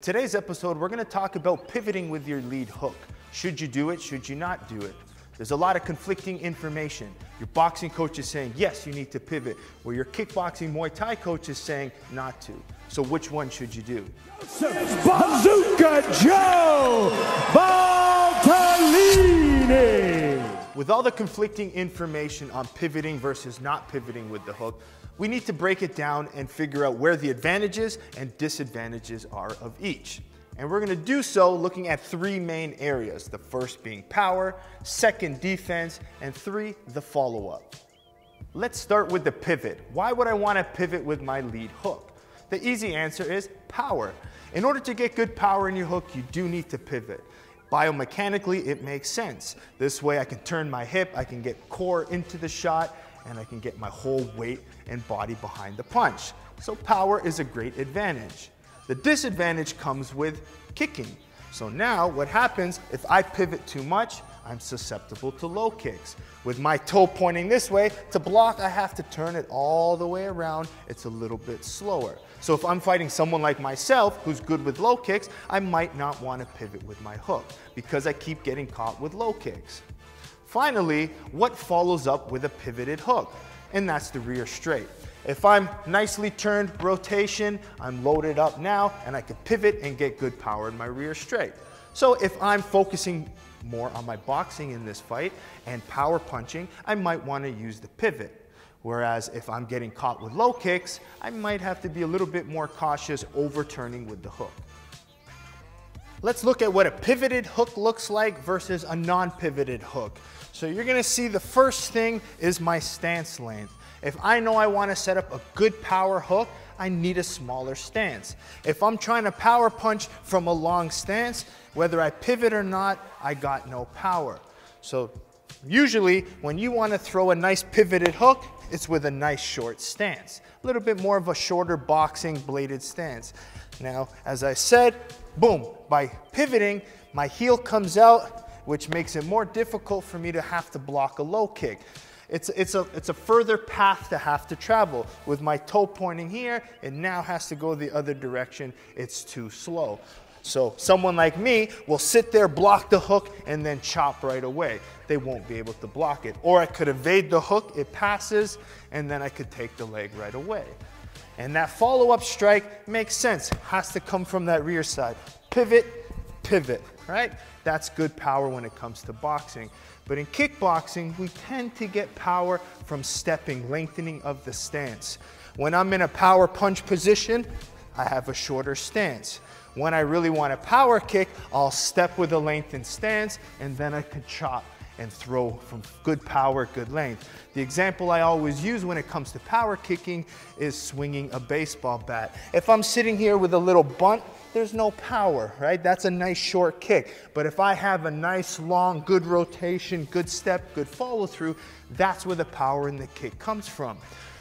Today's episode, we're going to talk about pivoting with your lead hook. Should you do it? Should you not do it? There's a lot of conflicting information. Your boxing coach is saying, yes, you need to pivot, where your kickboxing Muay Thai coach is saying not to. So which one should you do? Bazooka Joe Valtellini! With all the conflicting information on pivoting versus not pivoting with the hook, we need to break it down and figure out where the advantages and disadvantages are of each. And we're going to do so looking at three main areas. The first being power, second defense, and three, the follow-up. Let's start with the pivot. Why would I want to pivot with my lead hook? The easy answer is power. In order to get good power in your hook, you do need to pivot. Biomechanically, it makes sense. This way I can turn my hip, I can get core into the shot, and I can get my whole weight and body behind the punch. So power is a great advantage. The disadvantage comes with kicking. So now what happens, if I pivot too much, I'm susceptible to low kicks. With my toe pointing this way, to block, I have to turn it all the way around. It's a little bit slower. So if I'm fighting someone like myself who's good with low kicks, I might not want to pivot with my hook because I keep getting caught with low kicks. Finally, what follows up with a pivoted hook? And that's the rear straight. If I'm nicely turned rotation, I'm loaded up now and I can pivot and get good power in my rear straight. So if I'm focusing more on my boxing in this fight and power punching, I might want to use the pivot. Whereas if I'm getting caught with low kicks, I might have to be a little bit more cautious overturning with the hook. Let's look at what a pivoted hook looks like versus a non-pivoted hook. So you're going to see the first thing is my stance length. If I know I want to set up a good power hook, I need a smaller stance. If I'm trying to power punch from a long stance, whether I pivot or not, I got no power. So usually when you want to throw a nice pivoted hook, it's with a nice short stance. A little bit more of a shorter boxing bladed stance. Now, as I said, boom, by pivoting, my heel comes out, which makes it more difficult for me to have to block a low kick. It's a further path to have to travel. With my toe pointing here, it now has to go the other direction. It's too slow. So someone like me will sit there, block the hook, and then chop right away. They won't be able to block it. Or I could evade the hook, it passes, and then I could take the leg right away. And that follow-up strike makes sense. Has to come from that rear side. Pivot, pivot, right? That's good power when it comes to boxing. But in kickboxing, we tend to get power from stepping, lengthening of the stance. When I'm in a power punch position, I have a shorter stance. When I really want a power kick, I'll step with a lengthened stance, and then I could chop and throw from good power, good length. The example I always use when it comes to power kicking is swinging a baseball bat. If I'm sitting here with a little bunt, there's no power, right? That's a nice short kick. But if I have a nice long, good rotation, good step, good follow through, that's where the power in the kick comes from,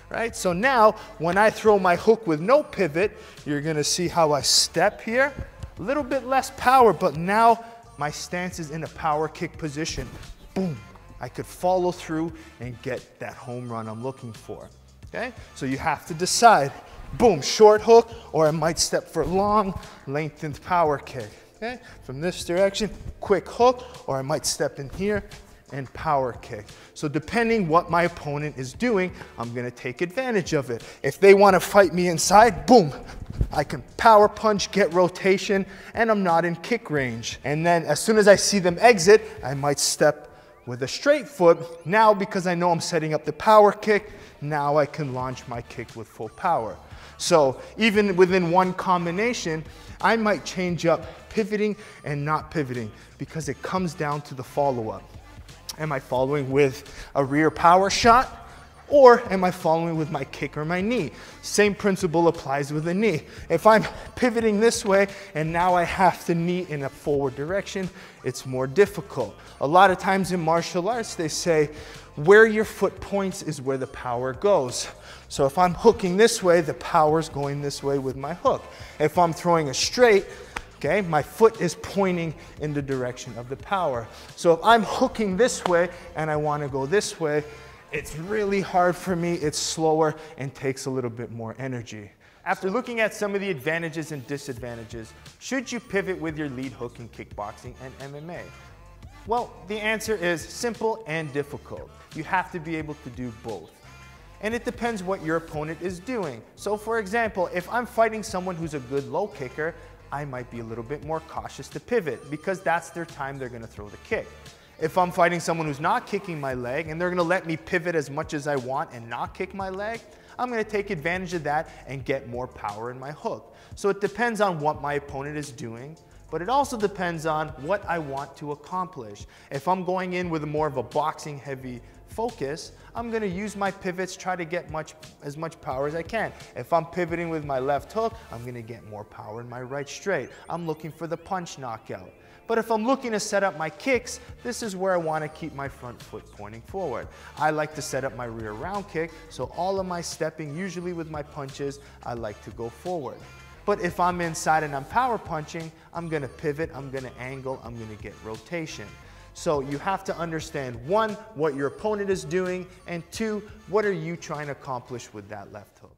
right? So now, when I throw my hook with no pivot, you're gonna see how I step here. A little bit less power, but now my stance is in a power kick position. Boom, I could follow through and get that home run I'm looking for, okay? So you have to decide, boom, short hook, or I might step for long, lengthened power kick, okay? From this direction, quick hook, or I might step in here and power kick. So depending what my opponent is doing, I'm gonna take advantage of it. If they wanna fight me inside, boom, I can power punch, get rotation, and I'm not in kick range. And then as soon as I see them exit, I might step with a straight foot. Now, because I know I'm setting up the power kick, now I can launch my kick with full power. So even within one combination, I might change up pivoting and not pivoting because it comes down to the follow-up. Am I following with a rear power shot? Or am I following with my kick or my knee? Same principle applies with the knee. If I'm pivoting this way and now I have to knee in a forward direction, it's more difficult. A lot of times in martial arts, they say, where your foot points is where the power goes. So if I'm hooking this way, the power's going this way with my hook. If I'm throwing a straight, okay, my foot is pointing in the direction of the power. So if I'm hooking this way and I want to go this way, it's really hard for me, it's slower, and takes a little bit more energy. After looking at some of the advantages and disadvantages, Should you pivot with your lead hook in kickboxing and MMA? Well, the answer is simple and difficult. You have to be able to do both. And it depends what your opponent is doing. So for example, if I'm fighting someone who's a good low kicker, I might be a little bit more cautious to pivot because that's their time they're gonna throw the kick. If I'm fighting someone who's not kicking my leg and they're gonna let me pivot as much as I want and not kick my leg, I'm gonna take advantage of that and get more power in my hook. So it depends on what my opponent is doing, but it also depends on what I want to accomplish. If I'm going in with more of a boxing heavy focus, I'm gonna use my pivots, try to get as much power as I can. If I'm pivoting with my left hook, I'm gonna get more power in my right straight. I'm looking for the punch knockout. But if I'm looking to set up my kicks, this is where I wanna keep my front foot pointing forward. I like to set up my rear round kick, so all of my stepping, usually with my punches, I like to go forward. But if I'm inside and I'm power punching, I'm gonna pivot, I'm gonna angle, I'm gonna get rotation. So you have to understand, one, what your opponent is doing, and two, what are you trying to accomplish with that left hook.